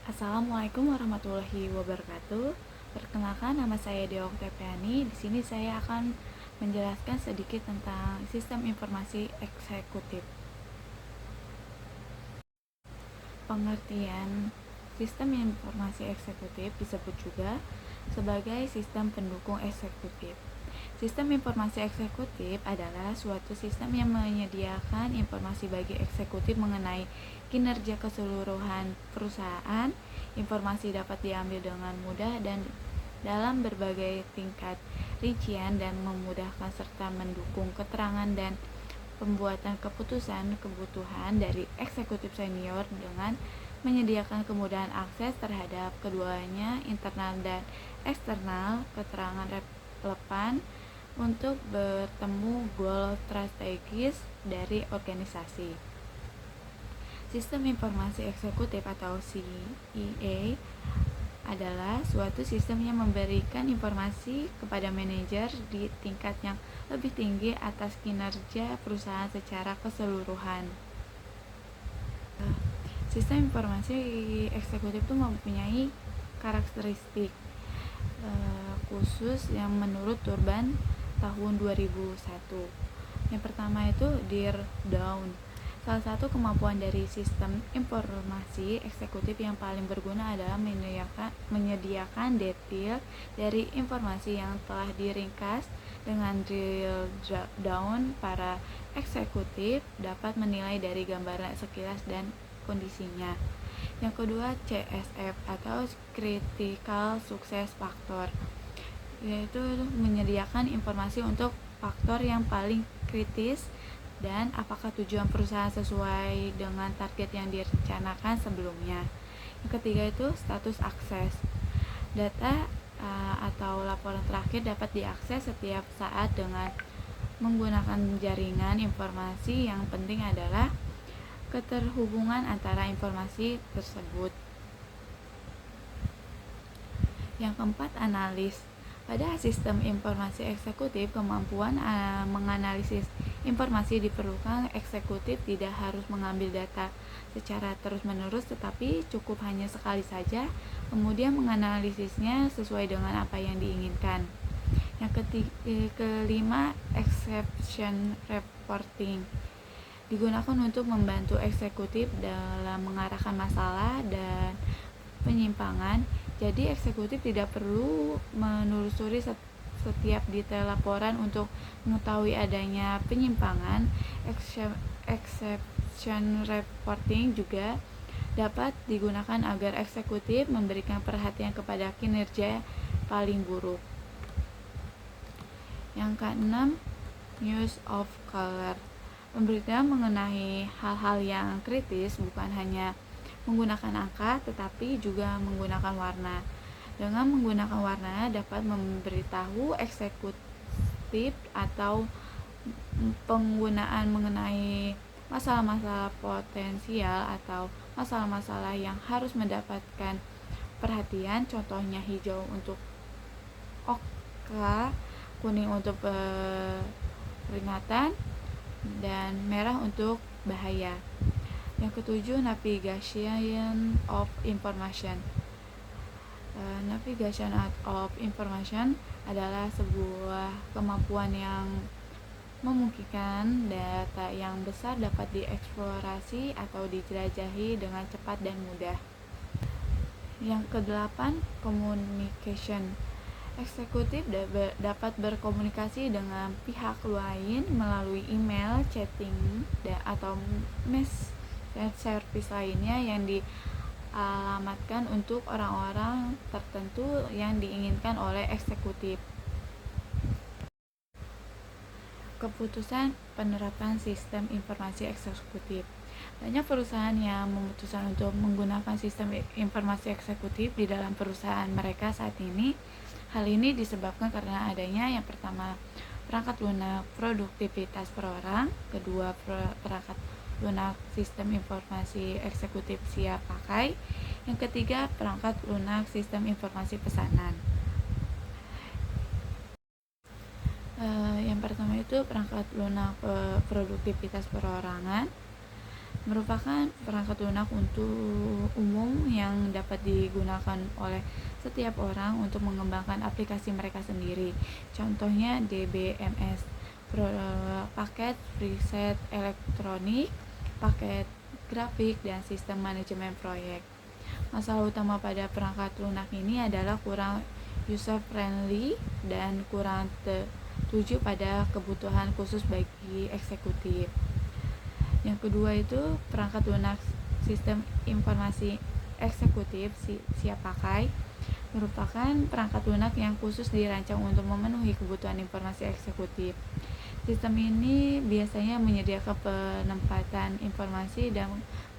Assalamualaikum warahmatullahi wabarakatuh. Perkenalkan, nama saya Deong Tepiani. Di sini saya akan menjelaskan sedikit tentang sistem informasi eksekutif. Pengertian sistem informasi eksekutif disebut juga sebagai sistem pendukung eksekutif. Sistem informasi eksekutif adalah suatu sistem yang menyediakan informasi bagi eksekutif mengenai kinerja keseluruhan perusahaan. Informasi dapat diambil dengan mudah dan dalam berbagai tingkat rincian dan memudahkan serta mendukung keterangan dan pembuatan keputusan dari eksekutif senior dengan menyediakan kemudahan akses terhadap keduanya, internal dan eksternal, keterangan relevan untuk bertemu goal strategis dari organisasi. Sistem informasi eksekutif atau CEA adalah suatu sistem yang memberikan informasi kepada manajer di tingkat yang lebih tinggi atas kinerja perusahaan secara keseluruhan. Sistem informasi eksekutif itu mempunyai karakteristik khusus yang menurut Turban tahun 2001. Yang pertama itu Dear Down. Salah satu kemampuan dari sistem informasi eksekutif yang paling berguna adalah menyediakan detail dari informasi yang telah diringkas dengan drill down. Para eksekutif dapat menilai dari gambaran sekilas dan kondisinya. Yang kedua, CSF atau Critical Success Factor, yaitu menyediakan informasi untuk faktor yang paling kritis dan apakah tujuan perusahaan sesuai dengan target yang direncanakan sebelumnya. Yang ketiga itu status akses. Data atau laporan terakhir dapat diakses setiap saat dengan menggunakan jaringan informasi. Yang penting adalah keterhubungan antara informasi tersebut. Yang keempat, analis. Pada sistem informasi eksekutif, kemampuan menganalisis informasi diperlukan. Eksekutif tidak harus mengambil data secara terus-menerus, tetapi cukup hanya sekali saja, kemudian menganalisisnya sesuai dengan apa yang diinginkan. Yang kelima, exception reporting. Digunakan untuk membantu eksekutif dalam mengarahkan masalah dan penyimpangan. Jadi eksekutif tidak perlu menelusuri setiap detail laporan untuk mengetahui adanya penyimpangan. Exception reporting juga dapat digunakan agar eksekutif memberikan perhatian kepada kinerja paling buruk. Yang keenam, news of color. Memberitakan mengenai hal-hal yang kritis bukan hanya menggunakan angka tetapi juga menggunakan warna. Dengan menggunakan warna dapat memberitahu eksekutif atau penggunaan mengenai masalah-masalah potensial atau masalah-masalah yang harus mendapatkan perhatian. Contohnya hijau untuk oka, kuning untuk peringatan, dan merah untuk bahaya. Yang ketujuh, navigation of information. Navigation of information adalah sebuah kemampuan yang memungkinkan data yang besar dapat dieksplorasi atau dijelajahi dengan cepat dan mudah. Yang kedelapan, communication. Eksekutif dapat berkomunikasi dengan pihak lain melalui email, chatting, atau message service lainnya yang dialamatkan untuk orang-orang tertentu yang diinginkan oleh eksekutif. Keputusan penerapan sistem informasi eksekutif. Banyak perusahaan yang memutuskan untuk menggunakan sistem informasi eksekutif di dalam perusahaan mereka saat ini. Hal ini disebabkan karena adanya yang pertama, perangkat lunak produktivitas per orang. Kedua, perangkat lunak sistem informasi eksekutif siap pakai. Yang ketiga, perangkat lunak sistem informasi pesanan. Yang pertama itu perangkat lunak produktivitas perorangan, merupakan perangkat lunak untuk umum yang yang dapat digunakan oleh setiap orang untuk mengembangkan aplikasi mereka sendiri. Contohnya DBMS, paket preset elektronik, paket grafik, dan sistem manajemen proyek. Masalah utama pada perangkat lunak ini adalah kurang user friendly dan kurang tertuju pada kebutuhan khusus bagi eksekutif. Yang kedua itu perangkat lunak sistem informasi eksekutif siap pakai merupakan perangkat lunak yang khusus dirancang untuk memenuhi kebutuhan informasi eksekutif. Sistem ini biasanya menyediakan penempatan informasi dan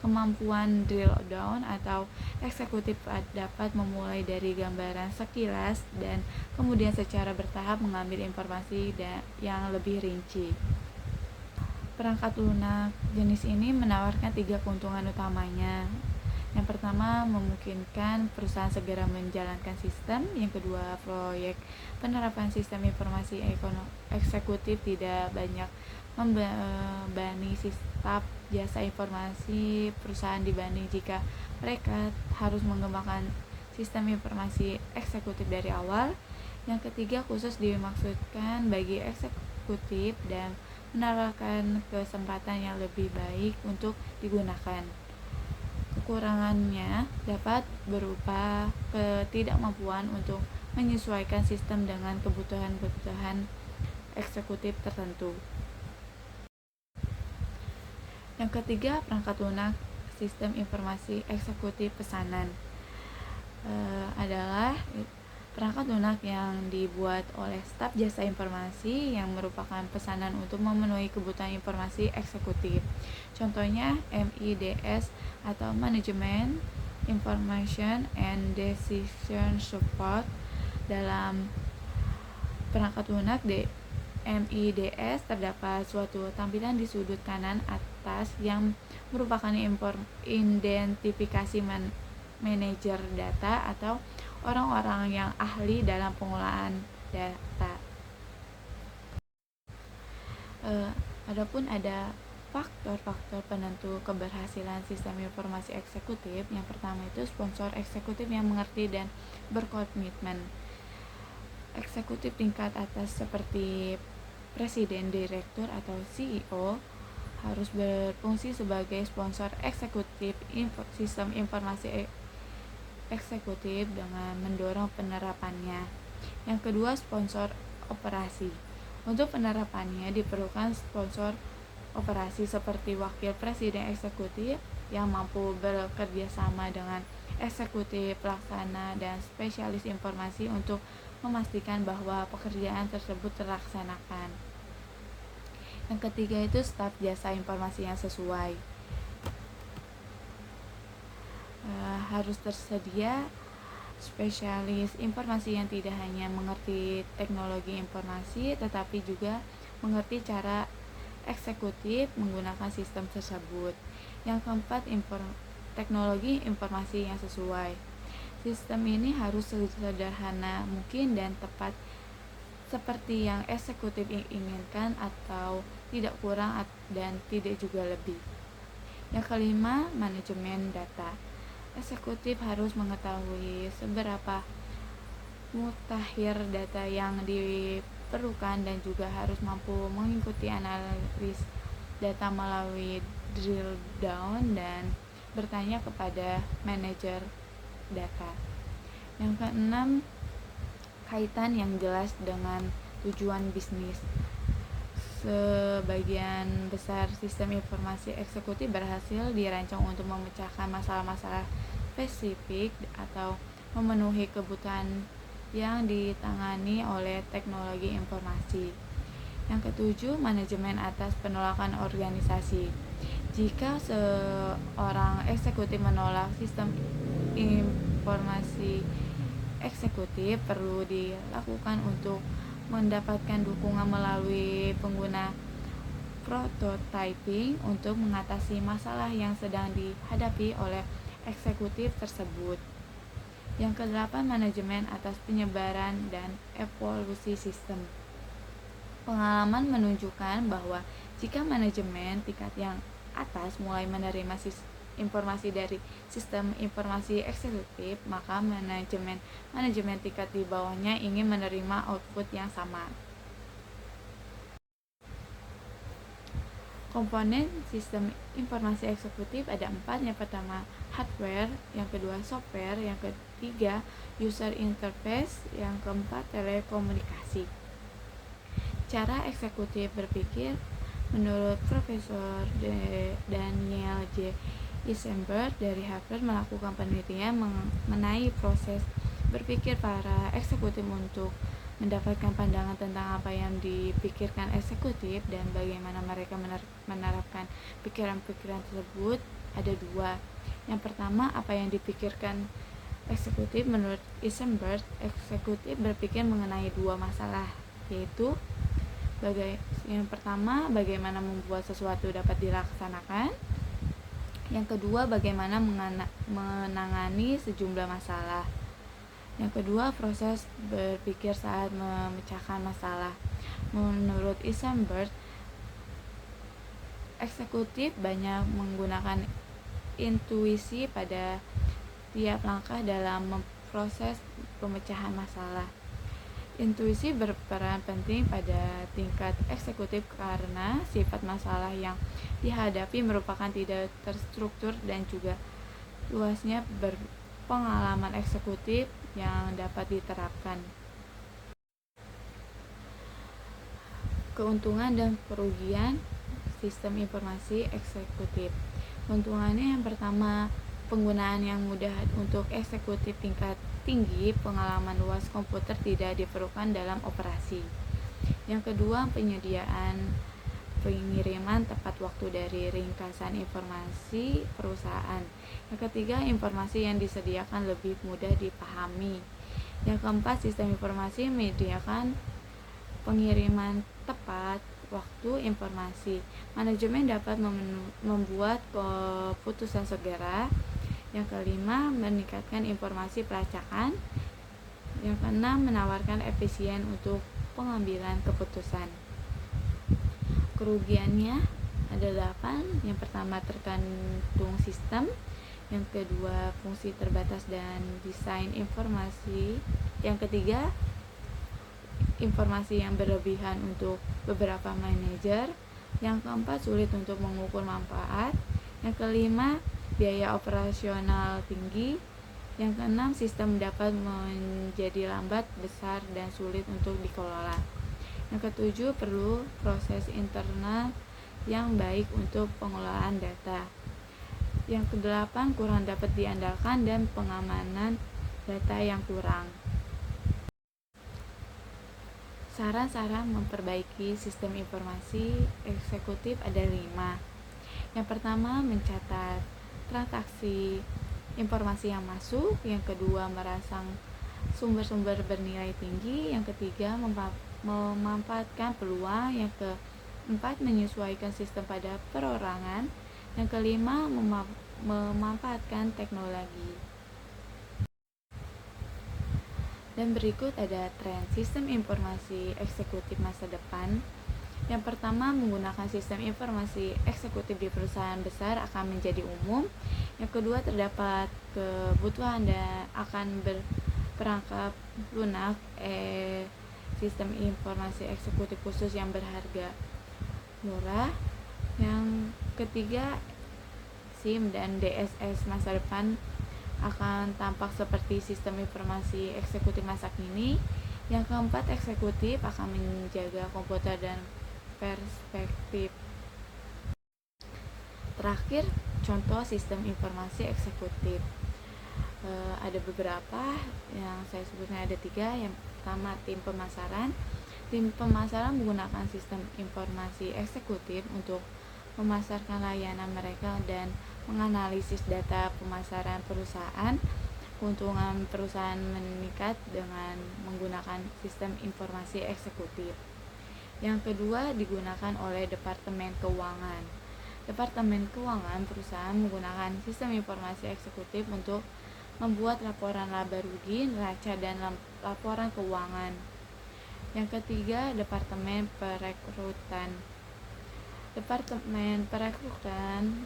kemampuan drill down atau eksekutif dapat memulai dari gambaran sekilas dan kemudian secara bertahap mengambil informasi yang lebih rinci. Perangkat lunak jenis ini menawarkan 3 keuntungan utamanya. Yang pertama, memungkinkan perusahaan segera menjalankan sistem. Yang kedua, proyek penerapan sistem informasi eksekutif tidak banyak membebani staf jasa informasi perusahaan dibanding jika mereka harus mengembangkan sistem informasi eksekutif dari awal. Yang ketiga, khusus dimaksudkan bagi eksekutif dan menawarkan kesempatan yang lebih baik untuk digunakan. Kekurangannya dapat berupa ketidakmampuan untuk menyesuaikan sistem dengan kebutuhan eksekutif tertentu. Yang ketiga, perangkat lunak sistem informasi eksekutif pesanan adalah perangkat lunak yang dibuat oleh staf jasa informasi yang merupakan pesanan untuk memenuhi kebutuhan informasi eksekutif. Contohnya MIDS atau Management Information and Decision Support. Dalam perangkat lunak MIDS terdapat suatu tampilan di sudut kanan atas yang merupakan identifikasi manajer data atau orang-orang yang ahli dalam pengolahan data. Adapun ada faktor-faktor penentu keberhasilan sistem informasi eksekutif. Yang pertama itu sponsor eksekutif yang mengerti dan berkomitmen. Eksekutif tingkat atas seperti presiden, direktur, atau CEO harus berfungsi sebagai sponsor eksekutif sistem informasi eksekutif dengan mendorong penerapannya. Yang kedua, sponsor operasi. Untuk penerapannya diperlukan sponsor operasi seperti wakil presiden eksekutif yang mampu bekerja sama dengan eksekutif pelaksana dan spesialis informasi untuk memastikan bahwa pekerjaan tersebut terlaksanakan. Yang ketiga itu staf jasa informasi yang sesuai. Harus tersedia spesialis informasi yang tidak hanya mengerti teknologi informasi tetapi juga mengerti cara eksekutif menggunakan sistem tersebut. Yang keempat, teknologi informasi yang sesuai. Sistem ini harus sederhana mungkin dan tepat seperti yang eksekutif inginkan atau tidak kurang dan tidak juga lebih. Yang kelima, manajemen data. Eksekutif harus mengetahui seberapa mutakhir data yang diperlukan dan juga harus mampu mengikuti analis data melalui drill down dan bertanya kepada manajer data. Yang keenam, kaitan yang jelas dengan tujuan bisnis. Sebagian besar sistem informasi eksekutif berhasil dirancang untuk memecahkan masalah-masalah spesifik atau memenuhi kebutuhan yang ditangani oleh teknologi informasi. Yang ketujuh, manajemen atas penolakan organisasi. Jika seorang eksekutif menolak sistem informasi eksekutif, perlu dilakukan untuk mendapatkan dukungan melalui pengguna prototyping untuk mengatasi masalah yang sedang dihadapi oleh eksekutif tersebut. Yang kedelapan, manajemen atas penyebaran dan evolusi sistem. Pengalaman menunjukkan bahwa jika manajemen tingkat yang atas mulai menerima informasi dari sistem informasi eksekutif, maka manajemen tingkat di bawahnya ingin menerima output yang sama. Komponen sistem informasi eksekutif ada 4. Yang pertama hardware, yang kedua software, yang ketiga user interface, yang keempat telekomunikasi. Cara eksekutif berpikir menurut Profesor Daniel J. Eisenberg dari Harvard melakukan penelitian mengenai proses berpikir para eksekutif untuk mendapatkan pandangan tentang apa yang dipikirkan eksekutif dan bagaimana mereka menerapkan pikiran-pikiran tersebut. Ada 2. Yang pertama, apa yang dipikirkan eksekutif. Menurut Eisenberg, eksekutif berpikir mengenai 2 masalah, yaitu yang pertama, bagaimana membuat sesuatu dapat dilaksanakan. Yang kedua, bagaimana menangani sejumlah masalah. Yang kedua, proses berpikir saat memecahkan masalah. Menurut Eisenberg, eksekutif banyak menggunakan intuisi pada tiap langkah dalam memproses pemecahan masalah. Intuisi berperan penting pada tingkat eksekutif karena sifat masalah yang dihadapi merupakan tidak terstruktur dan juga luasnya pengalaman eksekutif yang dapat diterapkan. Keuntungan dan kerugian sistem informasi eksekutif. Keuntungannya yang pertama, penggunaan yang mudah untuk eksekutif tingkat tinggi, pengalaman luas komputer tidak diperlukan dalam operasi. Yang kedua, pengiriman tepat waktu dari ringkasan informasi perusahaan. Yang ketiga, informasi yang disediakan lebih mudah dipahami. Yang keempat, sistem informasi menyediakan pengiriman tepat waktu informasi. Manajemen dapat membuat keputusan segera. Yang kelima, meningkatkan informasi pelacakan. Yang keenam, menawarkan efisien untuk pengambilan keputusan. Kerugiannya ada 8. Yang pertama, tergantung sistem. Yang kedua, fungsi terbatas dan desain informasi. Yang ketiga, informasi yang berlebihan untuk beberapa manajer. Yang keempat, sulit untuk mengukur manfaat. Yang kelima, biaya operasional tinggi. Yang keenam, sistem dapat menjadi lambat, besar, dan sulit untuk dikelola. Yang ketujuh, perlu proses internal yang baik untuk pengelolaan data. Yang kedelapan, kurang dapat diandalkan dan pengamanan data yang kurang. Saran-saran memperbaiki sistem informasi eksekutif ada 5. Yang pertama, mencatat transaksi informasi yang masuk. Yang kedua, merangsang sumber-sumber bernilai tinggi. Yang ketiga, memanfaatkan peluang. Yang keempat, menyesuaikan sistem pada perorangan. Yang kelima, memanfaatkan teknologi. Dan berikut ada tren sistem informasi eksekutif masa depan. Yang pertama, menggunakan sistem informasi eksekutif di perusahaan besar akan menjadi umum. Yang kedua, terdapat kebutuhan dan akan berperangkap lunak sistem informasi eksekutif khusus yang berharga murah. Yang ketiga, SIM dan DSS masa depan akan tampak seperti sistem informasi eksekutif masa kini. Yang keempat, eksekutif akan menjaga komputer dan perspektif. Terakhir, contoh sistem informasi eksekutif. Ada beberapa yang saya sebutkan, ada 3. Yang pertama, tim pemasaran. Tim pemasaran menggunakan sistem informasi eksekutif untuk memasarkan layanan mereka dan menganalisis data pemasaran perusahaan. Keuntungan perusahaan meningkat dengan menggunakan sistem informasi eksekutif. Yang kedua, digunakan oleh Departemen Keuangan. Departemen Keuangan perusahaan menggunakan sistem informasi eksekutif untuk membuat laporan laba rugi, neraca, dan laporan keuangan. Yang ketiga, Departemen Perekrutan. Departemen Perekrutan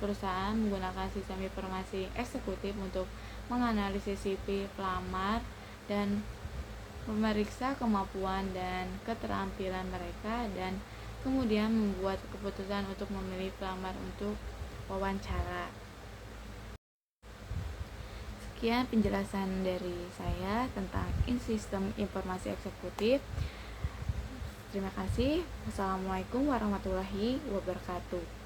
perusahaan menggunakan sistem informasi eksekutif untuk menganalisis CV pelamar dan memeriksa kemampuan dan keterampilan mereka, dan kemudian membuat keputusan untuk memilih pelamar untuk wawancara. Sekian penjelasan dari saya tentang sistem informasi eksekutif. Terima kasih. Wassalamualaikum warahmatullahi wabarakatuh.